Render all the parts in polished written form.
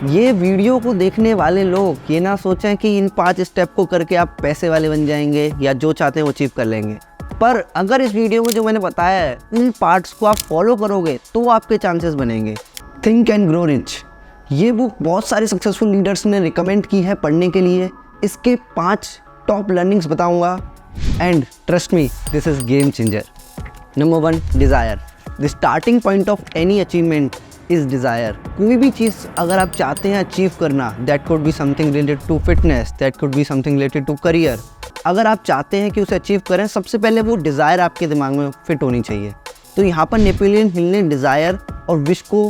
ये वीडियो को देखने वाले लोग ये ना सोचें कि इन 5 स्टेप को करके आप पैसे वाले बन जाएंगे या जो चाहते हैं वो अचीव कर लेंगे। पर अगर इस वीडियो में जो मैंने बताया है इन पार्ट्स को आप फॉलो करोगे तो आपके चांसेस बनेंगे। थिंक एंड ग्रो रिच, ये बुक बहुत सारे सक्सेसफुल लीडर्स ने रिकमेंड की है पढ़ने के लिए। इसके 5 टॉप लर्निंग्स बताऊंगा and trust me this is game changer. Number 1, desire. The starting point of any achievement is desire. कोई भी चीज़ अगर आप चाहते हैं अचीव करना, that could be something related to fitness, that could be something related to career, अगर आप चाहते हैं कि उसे अचीव करें, सबसे पहले वो डिज़ायर आपके दिमाग में फिट होनी चाहिए। तो यहाँ पर नेपोलियन हिल ने डिज़ायर और विश को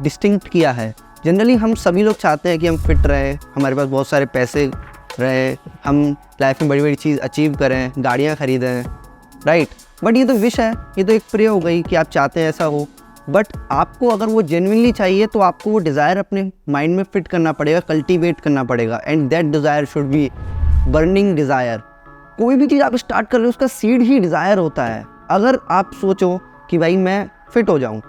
डिस्टिंक्ट किया है। जनरली हम सभी लोग चाहते हैं कि हम फिट रहें, हमारे पास बहुत सारे पैसे रहे, हम लाइफ में बड़ी बड़ी चीज़ अचीव करें, गाड़ियाँ खरीदें, राइट। बट ये तो विश है, ये तो एक प्रे हो गई कि आप चाहते हैं ऐसा हो। बट आपको अगर वो जेन्युइनली चाहिए तो आपको वो डिज़ायर अपने माइंड में फिट करना पड़ेगा, कल्टीवेट करना पड़ेगा। And that desire should be burning desire. कोई भी चीज़ आप स्टार्ट कर रहे हो उसका सीड ही डिज़ायर होता है। अगर आप सोचो कि भाई मैं फिट हो जाऊँ,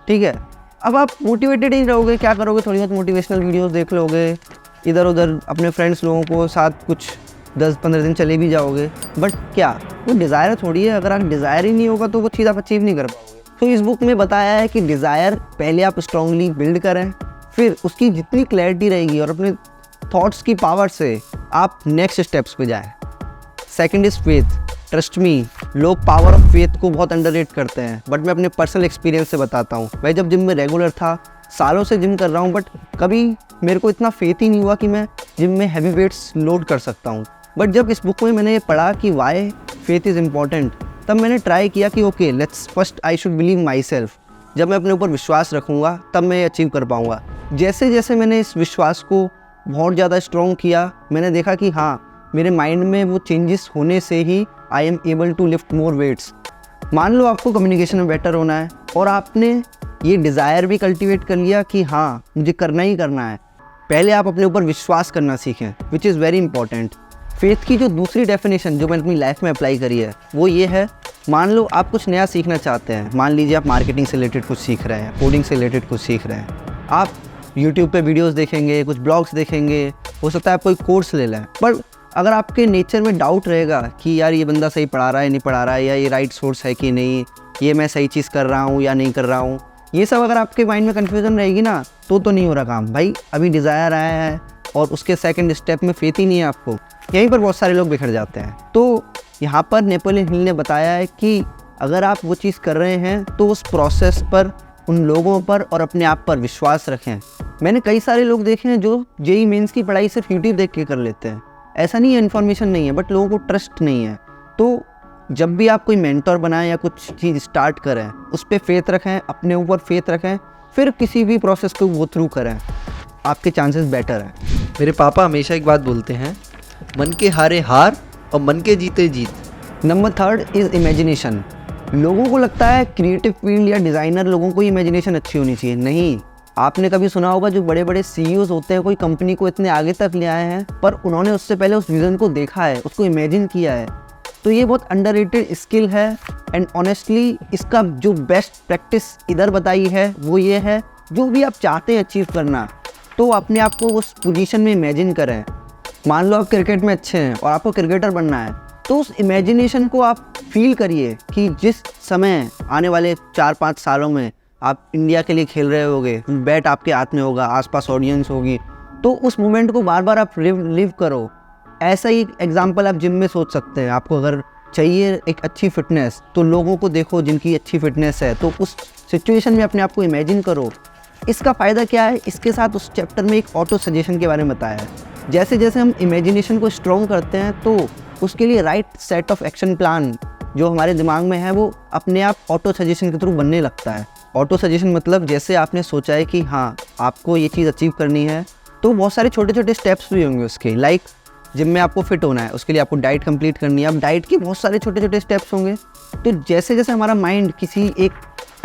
ठीक है, अब आप मोटिवेटेड ही रहोगे, क्या करोगे, थोड़ी बहुत मोटिवेशनल वीडियोस देख लोगे, इधर उधर अपने फ्रेंड्स लोगों को साथ कुछ 10-15 दिन चले भी जाओगे। बट क्या वो डिज़ायर थोड़ी है? अगर आप डिज़ायर ही नहीं होगा तो वो चीज़ आप अचीव नहीं कर पाओगे। तो इस बुक में बताया है कि डिज़ायर पहले आप स्ट्रांगली बिल्ड करें, फिर उसकी जितनी क्लैरिटी रहेगी और अपने थॉट्स की पावर से आप नेक्स्ट स्टेप्स पे जाएं। Second is faith. Trust me, लोग पावर ऑफ फेथ को बहुत अंडररेट करते हैं, बट मैं अपने पर्सनल एक्सपीरियंस से बताता हूँ। भाई जब जिम में रेगुलर था, सालों से जिम कर रहा हूँ, बट कभी मेरे को इतना फेथ ही नहीं हुआ कि मैं जिम में हैवी वेट्स लोड कर सकता हूँ। बट जब इस बुक में मैंने ये पढ़ा कि वाई फेथ इज़ इम्पॉर्टेंट, तब मैंने ट्राई किया कि okay let's first I should believe my self. जब मैं अपने ऊपर विश्वास रखूँगा तब मैं अचीव कर पाऊँगा। जैसे जैसे मैंने इस विश्वास को बहुत ज़्यादा स्ट्रॉन्ग किया, मैंने देखा कि हाँ, मेरे माइंड में वो चेंजेस होने से ही I am able to lift more weights. मान लो आपको कम्युनिकेशन में बेटर होना है और आपने ये डिज़ायर भी कल्टीवेट कर लिया कि हाँ मुझे करना ही करना है। पहले आप अपने ऊपर विश्वास करना सीखें, which is very important. Faith की जो दूसरी डेफिनेशन जो मैंने अपनी लाइफ में अप्लाई करी है वो ये है, मान लो आप कुछ नया सीखना चाहते हैं। मान लीजिए आप मार्केटिंग से रिलेटेड कुछ सीख रहे हैं, कोडिंग से रिलेटेड कुछ सीख रहे हैं। आप यूट्यूब पे वीडियोस देखेंगे, कुछ ब्लॉग्स देखेंगे, हो सकता है आप कोई कोर्स ले लें। पर अगर आपके नेचर में डाउट रहेगा कि यार ये बंदा सही पढ़ा रहा है नहीं पढ़ा रहा है, या ये राइट सोर्स है कि नहीं, ये मैं सही चीज़ कर रहा हूँ या नहीं कर रहा हूँ, ये सब अगर आपके माइंड में कन्फ्यूज़न रहेगी ना तो नहीं हो रहा काम। भाई अभी डिज़ायर आया है और उसके सेकंड स्टेप में फेथ ही नहीं है आपको, यहीं पर बहुत सारे लोग बिखर जाते हैं। तो यहाँ पर नेपोलियन हिल ने बताया है कि अगर आप वो चीज़ कर रहे हैं तो उस प्रोसेस पर, उन लोगों पर और अपने आप पर विश्वास रखें। मैंने कई सारे लोग देखे हैं जो जेईई मेंस की पढ़ाई सिर्फ यूट्यूब देख के कर लेते हैं। ऐसा नहीं है इन्फॉर्मेशन नहीं है, बट लोगों को ट्रस्ट नहीं है। तो जब भी आप कोई मेंटर बनाएं या कुछ चीज़ स्टार्ट करें, उस पर फेथ रखें, अपने ऊपर फेथ रखें, फिर किसी भी प्रोसेस को वो थ्रू करें, आपके चांसेस बेटर हैं। मेरे पापा हमेशा एक बात बोलते हैं, मन के हारे हार और मन के जीते जीत। Number 3 is imagination. लोगों को लगता है क्रिएटिव फील्ड या डिज़ाइनर लोगों को इमेजिनेशन अच्छी होनी चाहिए। नहीं, आपने कभी सुना होगा जो बड़े बड़े सीईओज होते हैं, कोई कंपनी को इतने आगे तक ले आए हैं, पर उन्होंने उससे पहले उस विज़न को देखा है, उसको इमेजिन किया है। तो ये बहुत अंडररेटेड स्किल है। एंड ऑनेस्टली इसका जो बेस्ट प्रैक्टिस इधर बताई है वो ये है, जो भी आप चाहते हैं अचीव करना, तो अपने आप को उस पोजीशन में इमेजिन करें। मान लो आप क्रिकेट में अच्छे हैं और आपको क्रिकेटर बनना है, तो उस इमेजिनेशन को आप फील करिए कि जिस समय आने वाले 4-5 सालों में आप इंडिया के लिए खेल रहे होगे, बैट आपके हाथ में होगा, आसपास ऑडियंस होगी, तो उस मोमेंट को बार बार आप लिव करो। ऐसा ही एग्जाम्पल आप जिम में सोच सकते हैं। आपको अगर चाहिए एक अच्छी फिटनेस, तो लोगों को देखो जिनकी अच्छी फिटनेस है, तो उस सिचुएशन में अपने आप को इमेजिन करो। इसका फ़ायदा क्या है? इसके साथ उस चैप्टर में एक ऑटो सजेशन के बारे में बताया है। जैसे जैसे हम इमेजिनेशन को स्ट्रॉन्ग करते हैं तो उसके लिए right set of action plan जो हमारे दिमाग में है वो अपने आप ऑटो सजेशन के थ्रू बनने लगता है। ऑटो सजेशन मतलब जैसे आपने सोचा है कि हाँ आपको ये चीज़ अचीव करनी है, तो बहुत सारे छोटे छोटे स्टेप्स भी होंगे उसके। लाइक जिम में आपको फिट होना है, उसके लिए आपको डाइट कंप्लीट करनी है। अब डाइट के बहुत सारे छोटे छोटे स्टेप्स होंगे। तो जैसे जैसे हमारा माइंड किसी एक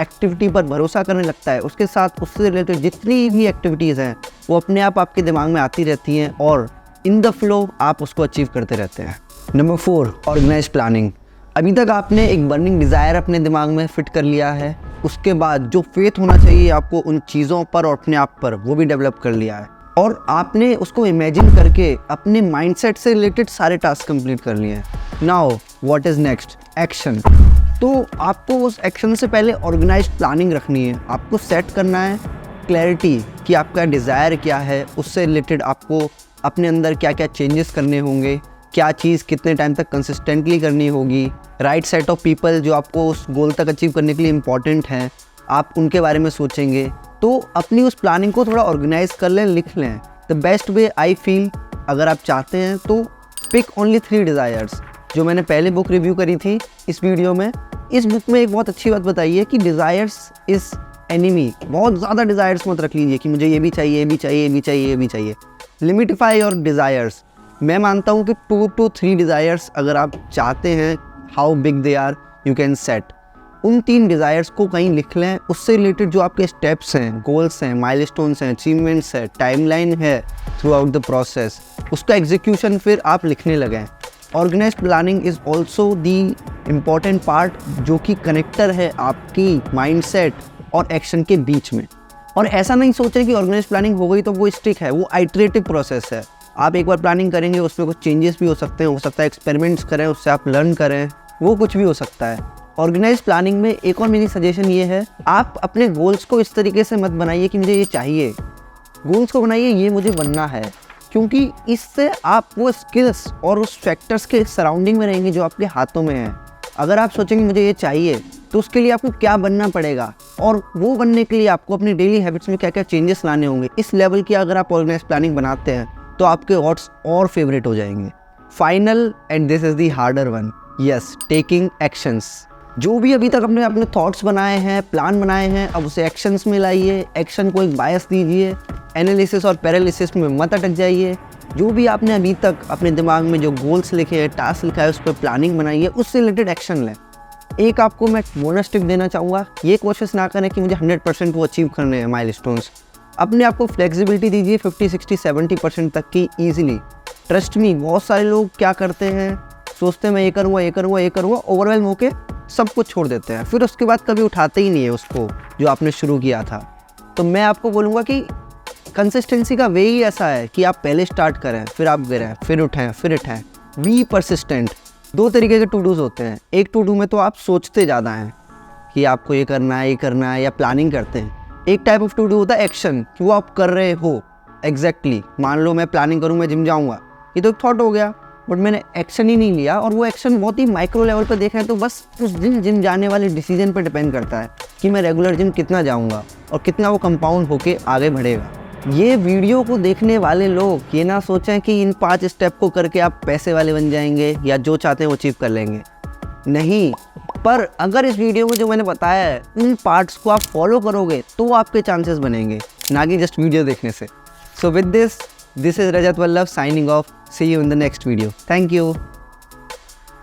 एक्टिविटी पर भरोसा करने लगता है, उसके साथ उससे रिलेटेड जितनी भी एक्टिविटीज़ हैं वो अपने आप आपके दिमाग में आती रहती हैं और इन द फ्लो आप उसको अचीव करते रहते हैं। Number 4, organise planning. अभी तक आपने एक बर्निंग डिज़ायर अपने दिमाग में फिट कर लिया है। उसके बाद जो फेथ होना चाहिए आपको उन चीज़ों पर और अपने आप पर, वो भी डेवलप कर लिया है। और आपने उसको इमेजिन करके अपने माइंडसेट से रिलेटेड सारे टास्क कंप्लीट कर लिए हैं। Now what is next? Action. तो आपको उस एक्शन से पहले ऑर्गेनाइज्ड प्लानिंग रखनी है। आपको सेट करना है क्लैरिटी कि आपका डिज़ायर क्या है, उससे रिलेटेड आपको अपने अंदर क्या क्या चेंजेस करने होंगे, क्या चीज़ कितने टाइम तक कंसिस्टेंटली करनी होगी, राइट सेट ऑफ पीपल जो आपको उस गोल तक अचीव करने के लिए इम्पॉर्टेंट हैं, आप उनके बारे में सोचेंगे। तो अपनी उस प्लानिंग को थोड़ा ऑर्गेनाइज कर लें, लिख लें। The best way I feel, अगर आप चाहते हैं तो पिक ओनली 3 डिज़ायर्स। जो मैंने पहले बुक रिव्यू करी थी इस वीडियो में, इस बुक में एक बहुत अच्छी बात बताई है कि डिज़ायर्स इज़ एनिमी। बहुत ज़्यादा डिज़ायर्स मत रख लीजिए कि मुझे ये भी चाहिए, ये भी चाहिए, ये भी चाहिए, ये भी चाहिए। लिमिटिफाई योर डिज़ायर्स। मैं मानता हूँ कि 2 to 3 डिज़ायर्स अगर आप चाहते हैं, how big they are you can set. उन 3 डिज़ायर्स को कहीं लिख लें। उससे रिलेटेड जो आपके स्टेप्स हैं, गोल्स हैं, माइलस्टोन्स हैं, अचीवमेंट्स है, टाइमलाइन है थ्रू आउट द प्रोसेस, उसका एग्जीक्यूशन फिर आप लिखने लगें। Organise planning is also the important part जो कि कनेक्टर है आपकी माइंडसेट और एक्शन के बीच में। और ऐसा नहीं सोचें कि ऑर्गेनाइज प्लानिंग हो गई तो वो स्टिक है, वो आइटरेटिव प्रोसेस है। आप एक बार प्लानिंग करेंगे, उसमें कुछ चेंजेस भी हो सकते हैं, हो सकता है एक्सपेरिमेंट्स करें, उससे आप लर्न करें, वो कुछ भी हो सकता है। ऑर्गेनाइज प्लानिंग में एक और मेरी सजेशन ये है, आप अपने गोल्स को इस तरीके से मत बनाइए कि मुझे ये चाहिए। गोल्स को बनाइए ये मुझे बनना है, क्योंकि इससे आप वो स्किल्स और उस फैक्टर्स के सराउंडिंग में रहेंगे जो आपके हाथों में हैं। अगर आप सोचेंगे मुझे ये चाहिए, तो उसके लिए आपको क्या बनना पड़ेगा, और वो बनने के लिए आपको अपनी डेली हैबिट्स में क्या क्या चेंजेस लाने होंगे। इस लेवल की अगर आप ऑर्गेनाइज प्लानिंग बनाते हैं तो आपके ऑड्स और फेवरेट हो जाएंगे। Final and this is the harder one, yes, taking actions. जो भी अभी तक अपने अपने थॉट्स बनाए हैं, प्लान बनाए हैं, अब उसे एक्शंस में लाइए। एक्शन को एक बायस दीजिए, एनालिसिस और पैरालिसिस में मत अटक जाइए। जो भी आपने अभी तक अपने दिमाग में जो गोल्स लिखे हैं, टास्क लिखा है, उस पर प्लानिंग बनाइए, उससे रिलेटेड एक्शन लें। एक आपको मैं बोनस टिप देना चाहूँगा, ये कोशिश ना करें कि मुझे 100% वो अचीव करने हैं माइलस्टोन्स। अपने आप को फ्लेक्सिबिलिटी दीजिए 50, 60, 70% तक की ईजिली। ट्रस्ट मी, बहुत सारे लोग क्या करते हैं, सोचते हैं मैं ये करूँगा, ये करूँगा, ये करूँगा, ओवरवेल्म होके सब कुछ छोड़ देते हैं, फिर उसके बाद कभी उठाते ही नहीं है उसको जो आपने शुरू किया था। तो मैं आपको बोलूँगा कि कंसिस्टेंसी का वे ही ऐसा है कि आप पहले स्टार्ट करें, फिर आप गिरें, फिर उठें, फिर उठें। B persistent. 2 तरीके के टू डूज होते हैं। एक टू डू में तो आप सोचते ज़्यादा हैं कि आपको ये करना है, ये करना है, या प्लानिंग करते हैं। एक टाइप ऑफ टू डू होता है एक्शन, कि वो आप कर रहे हो एग्जैक्टली। मान लो मैं प्लानिंग करूँ, मैं जिम जाऊँगा, ये तो एक थॉट हो गया, बट मैंने एक्शन ही नहीं लिया, और वो एक्शन बहुत ही माइक्रो लेवल पर देखें तो बस उस दिन जिम जाने वाले डिसीजन पर डिपेंड करता है कि मैं रेगुलर जिम कितना जाऊँगा और कितना वो कंपाउंड होके आगे बढ़ेगा। ये वीडियो को देखने वाले लोग ये ना सोचें कि इन 5 स्टेप को करके आप पैसे वाले बन जाएंगे या जो चाहते हैं वो अचीव कर लेंगे। नहीं, पर अगर इस वीडियो में जो मैंने बताया है, इन पार्ट्स को आप फॉलो करोगे तो आपके चांसेस बनेंगे, ना कि जस्ट वीडियो देखने से। So with this is Rajat Vallabh signing off. See you in the next video. Thank you.